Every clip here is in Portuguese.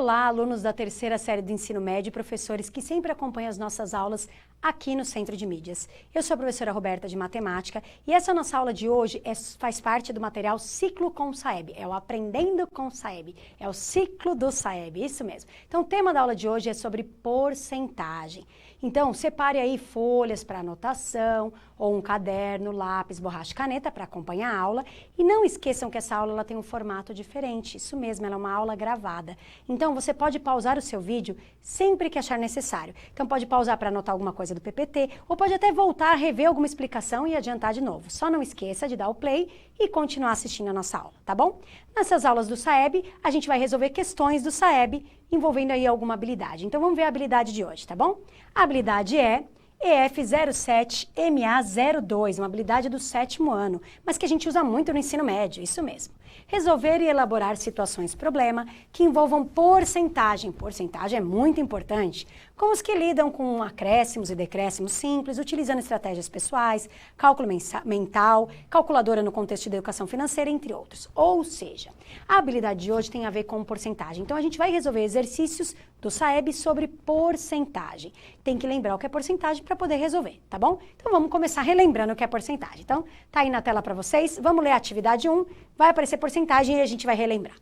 Olá, alunos da terceira série do ensino médio e professores que sempre acompanham as nossas aulas aqui no Centro de Mídias. Eu sou a professora Roberta de Matemática e essa nossa aula de hoje faz parte do material Ciclo com Saeb, é o Aprendendo com Saeb, é o ciclo do Saeb, isso mesmo. Então o tema da aula de hoje é sobre porcentagem. Então separe aí folhas para anotação, ou um caderno, lápis, borracha e caneta para acompanhar a aula. E não esqueçam que essa aula ela tem um formato diferente, isso mesmo, ela é uma aula gravada. Então você pode pausar o seu vídeo sempre que achar necessário. Então pode pausar para anotar alguma coisa do PPT, ou pode até voltar a rever alguma explicação e adiantar de novo. Só não esqueça de dar o play e continuar assistindo a nossa aula, tá bom? Nessas aulas do Saeb, a gente vai resolver questões do Saeb envolvendo aí alguma habilidade. Então vamos ver a habilidade de hoje, tá bom? A habilidade é EF07MA02, uma habilidade do 7º ano, mas que a gente usa muito no ensino médio, isso mesmo. Resolver e elaborar situações-problema que envolvam porcentagem. Porcentagem é muito importante, como os que lidam com acréscimos e decréscimos simples, utilizando estratégias pessoais, cálculo mental, calculadora no contexto de educação financeira, entre outros. Ou seja, a habilidade de hoje tem a ver com porcentagem. Então, a gente vai resolver exercícios do Saeb sobre porcentagem. Tem que lembrar o que é porcentagem para poder resolver, tá bom? Então, vamos começar relembrando o que é porcentagem. Então, tá aí na tela para vocês. Vamos ler a atividade 1, vai aparecer porcentagem e a gente vai relembrar.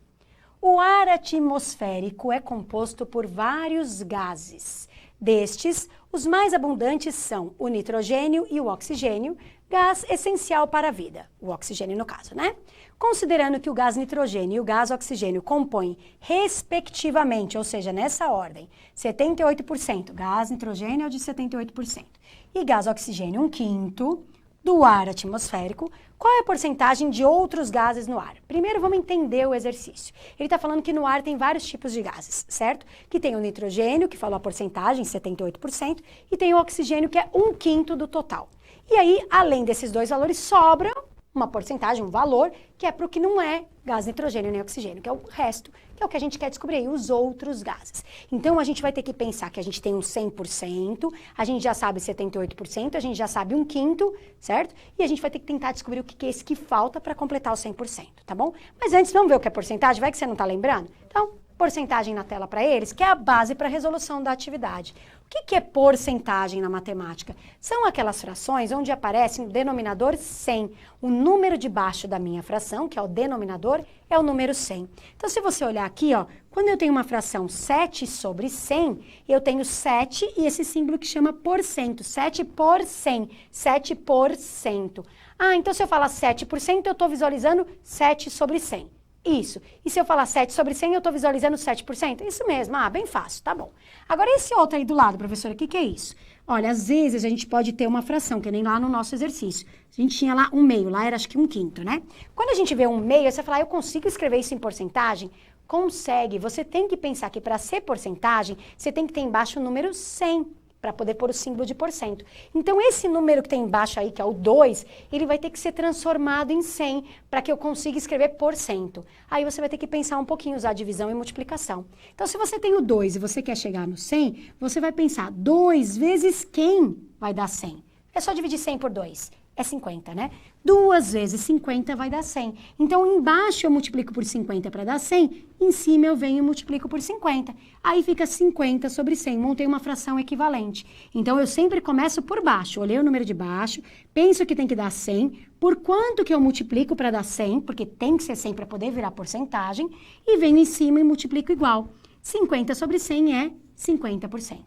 O ar atmosférico é composto por vários gases. Destes, os mais abundantes são o nitrogênio e o oxigênio, gás essencial para a vida, o oxigênio no caso, né? Considerando que o gás nitrogênio e o gás oxigênio compõem, respectivamente, ou seja, nessa ordem, 78%, gás nitrogênio é de 78%, e gás oxigênio 1/5 do ar atmosférico, qual é a porcentagem de outros gases no ar? Primeiro vamos entender o exercício. Ele está falando que no ar tem vários tipos de gases, certo? Que tem o nitrogênio, que falou a porcentagem, 78%, e tem o oxigênio, que é 1/5 do total. E aí, além desses dois valores, sobra uma porcentagem, um valor, que é para o que não é gás nitrogênio nem oxigênio, que é o resto, que é o que a gente quer descobrir aí, os outros gases. Então, a gente vai ter que pensar que a gente tem um 100%, a gente já sabe 78%, a gente já sabe 1/5, certo? E a gente vai ter que tentar descobrir o que é esse que falta para completar o 100%, tá bom? Mas antes, vamos ver o que é porcentagem? Vai que você não está lembrando? Então, porcentagem na tela para eles, que é a base para a resolução da atividade. O que é porcentagem na matemática? São aquelas frações onde aparece um denominador 100. O número debaixo da minha fração, que é o denominador, é o número 100. Então, se você olhar aqui, ó, quando eu tenho uma fração 7 sobre 100, eu tenho 7 e esse símbolo que chama porcento. 7 por 100. 7%. Ah, então se eu falar 7%, eu estou visualizando 7 sobre 100. Isso. E se eu falar 7 sobre 100, eu estou visualizando 7%? Isso mesmo. Ah, bem fácil, tá bom. Agora, esse outro aí do lado, professora, o que é isso? Olha, às vezes a gente pode ter uma fração, que nem lá no nosso exercício. A gente tinha lá 1/2, lá era acho que 1/5, né? Quando a gente vê 1/2, você fala, eu consigo escrever isso em porcentagem? Consegue. Você tem que pensar que para ser porcentagem, você tem que ter embaixo o número 100. Para poder pôr o símbolo de porcento. Então, esse número que tem embaixo aí, que é o 2, ele vai ter que ser transformado em 100 para que eu consiga escrever porcento. Aí você vai ter que pensar um pouquinho, usar divisão e multiplicação. Então, se você tem o 2 e você quer chegar no 100, você vai pensar 2 vezes quem vai dar 100? É só dividir 100 por 2. É 50, né? 2 vezes 50 vai dar 100. Então, embaixo eu multiplico por 50 para dar 100, em cima eu venho e multiplico por 50. Aí fica 50 sobre 100, montei uma fração equivalente. Então, eu sempre começo por baixo, olhei o número de baixo, penso que tem que dar 100, por quanto que eu multiplico para dar 100, porque tem que ser 100 para poder virar porcentagem, e venho em cima e multiplico igual. 50 sobre 100 é 50%.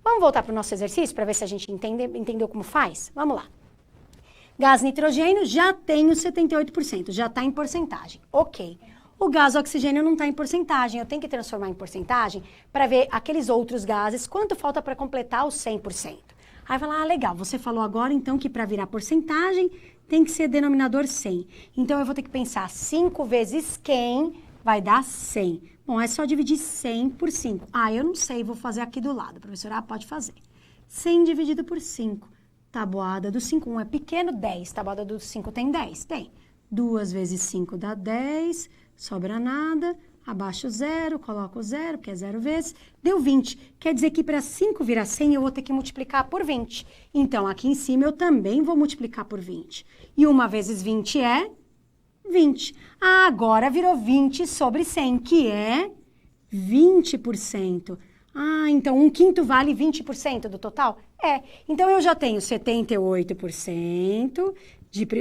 Vamos voltar para o nosso exercício para ver se a gente entendeu como faz? Vamos lá. Gás nitrogênio já tem os 78%, já está em porcentagem. Ok. O gás oxigênio não está em porcentagem, eu tenho que transformar em porcentagem para ver aqueles outros gases, quanto falta para completar os 100%. Aí vai lá, legal, você falou agora então que para virar porcentagem tem que ser denominador 100. Então eu vou ter que pensar 5 vezes quem vai dar 100. Bom, é só dividir 100 por 5. Ah, eu não sei, vou fazer aqui do lado. Professora, pode fazer. 100 dividido por 5. Tabuada do 5, 1 é pequeno, 10. Tabuada do 5 tem 10? Tem. 2 vezes 5 dá 10, sobra nada, abaixo 0, coloco 0, porque é 0 vezes, deu 20. Quer dizer que para 5 virar 100, eu vou ter que multiplicar por 20. Então, aqui em cima eu também vou multiplicar por 20. E 1 vezes 20 é 20. Ah, agora virou 20 sobre 100, que é 20%. Ah, então 1/5 vale 20% do total? É. Então, eu já tenho 78%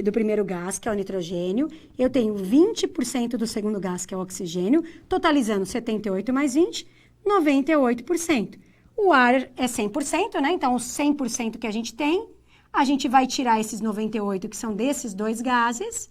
do primeiro gás, que é o nitrogênio. Eu tenho 20% do segundo gás, que é o oxigênio. Totalizando 78 mais 20, 98%. O ar é 100%, né? Então, os 100% que a gente tem, a gente vai tirar esses 98, que são desses dois gases,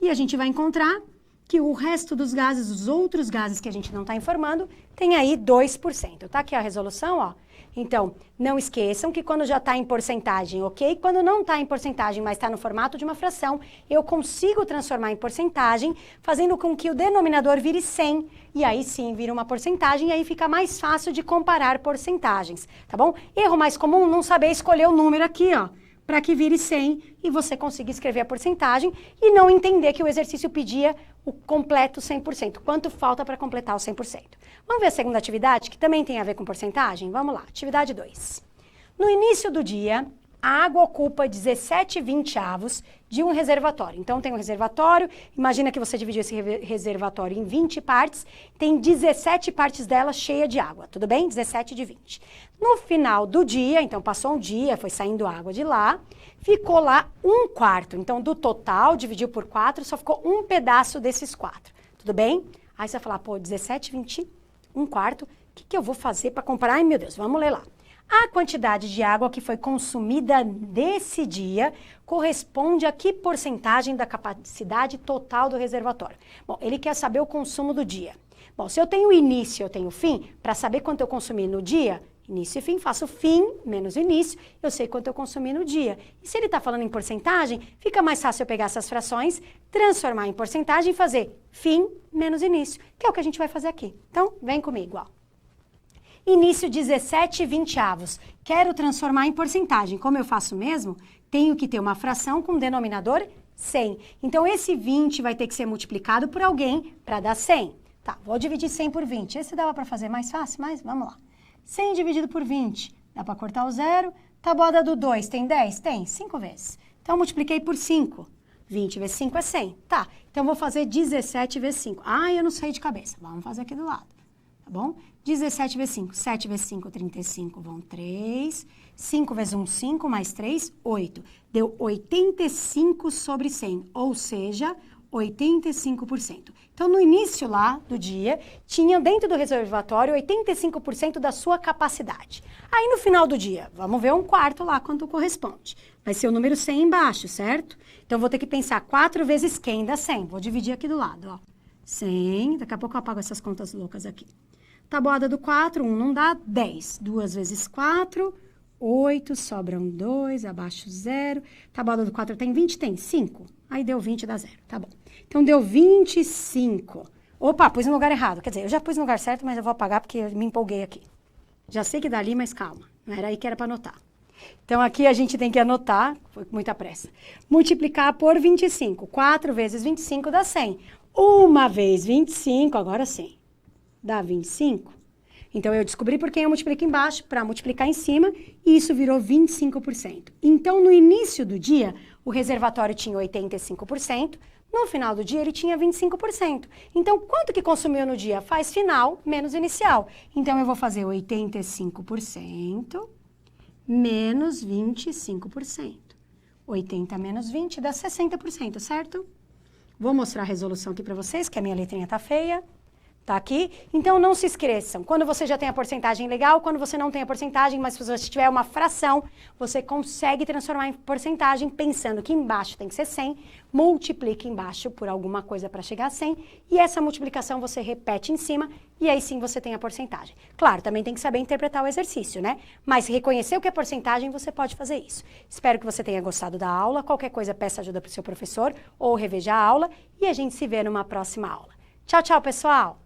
e a gente vai encontrar que o resto dos gases, os outros gases que a gente não está informando, tem aí 2%. Tá aqui a resolução, ó. Então, não esqueçam que quando já está em porcentagem, ok? Quando não está em porcentagem, mas está no formato de uma fração, eu consigo transformar em porcentagem, fazendo com que o denominador vire 100, e aí sim vira uma porcentagem, e aí fica mais fácil de comparar porcentagens, tá bom? Erro mais comum, não saber escolher o número aqui, ó, para que vire 100 e você consiga escrever a porcentagem e não entender que o exercício pedia o completo 100%. Quanto falta para completar o 100%? Vamos ver a segunda atividade, que também tem a ver com porcentagem? Vamos lá, atividade 2. No início do dia, a água ocupa 17/20 de um reservatório. Então, tem um reservatório, imagina que você dividiu esse reservatório em 20 partes, tem 17 partes dela cheia de água, tudo bem? 17 de 20. No final do dia, então passou um dia, foi saindo água de lá, ficou lá 1/4. Então, do total, dividiu por 4, só ficou um pedaço desses 4, tudo bem? Aí você vai falar, pô, 17, 20, 1/4, o que eu vou fazer para comparar? Ai, meu Deus, vamos ler lá. A quantidade de água que foi consumida nesse dia corresponde a que porcentagem da capacidade total do reservatório? Bom, ele quer saber o consumo do dia. Bom, se eu tenho início e eu tenho fim, para saber quanto eu consumi no dia, início e fim, faço fim menos início, eu sei quanto eu consumi no dia. E se ele está falando em porcentagem, fica mais fácil eu pegar essas frações, transformar em porcentagem e fazer fim menos início, que é o que a gente vai fazer aqui. Então, vem comigo, ó. Início 17/20. Quero transformar em porcentagem. Como eu faço mesmo? Tenho que ter uma fração com denominador 100. Então, esse 20 vai ter que ser multiplicado por alguém para dar 100. Tá, vou dividir 100 por 20. Esse dava para fazer mais fácil, mas vamos lá. 100 dividido por 20. Dá para cortar o zero. Tabuada do 2 tem 10? Tem, 5 vezes. Então, multipliquei por 5. 20 vezes 5 é 100. Tá, então vou fazer 17 vezes 5. Ah, eu não sei de cabeça. Vamos fazer aqui do lado. Tá bom? 17 vezes 5. 7 vezes 5, 35, vão 3. 5 vezes 1, 5, mais 3, 8. Deu 85 sobre 100, ou seja, 85%. Então, no início lá do dia, tinha dentro do reservatório 85% da sua capacidade. Aí, no final do dia, vamos ver 1/4 lá, quanto corresponde. Vai ser o número 100 embaixo, certo? Então, vou ter que pensar 4 vezes quem dá 100. Vou dividir aqui do lado, ó. 100, daqui a pouco eu apago essas contas loucas aqui. Tabuada do 4, 1 não dá, 10. 2 vezes 4, 8, sobram 2, abaixo 0. Tabuada do 4 tem 20? Tem 5. Aí deu 20, dá 0, tá bom. Então, deu 25. Opa, pus no lugar errado. Quer dizer, eu já pus no lugar certo, mas eu vou apagar porque eu me empolguei aqui. Já sei que dá ali, mas calma. Não era aí que era para anotar. Então, aqui a gente tem que anotar, foi com muita pressa. Multiplicar por 25. 4 vezes 25 dá 100. 1 vez 25, agora sim, dá 25. Então, eu descobri por quem eu multiplico embaixo para multiplicar em cima e isso virou 25%. Então, no início do dia, o reservatório tinha 85%, no final do dia ele tinha 25%. Então, quanto que consumiu no dia? Faz final menos inicial. Então, eu vou fazer 85% menos 25%. 80 menos 20 dá 60%, certo? Vou mostrar a resolução aqui para vocês, que a minha letrinha tá feia. Tá aqui? Então, não se esqueçam. Quando você já tem a porcentagem legal, quando você não tem a porcentagem, mas se você tiver uma fração, você consegue transformar em porcentagem pensando que embaixo tem que ser 100, multiplica embaixo por alguma coisa para chegar a 100, e essa multiplicação você repete em cima, e aí sim você tem a porcentagem. Claro, também tem que saber interpretar o exercício, né? Mas reconhecer o que é porcentagem, você pode fazer isso. Espero que você tenha gostado da aula. Qualquer coisa, peça ajuda para o seu professor ou reveja a aula, e a gente se vê numa próxima aula. Tchau, tchau, pessoal!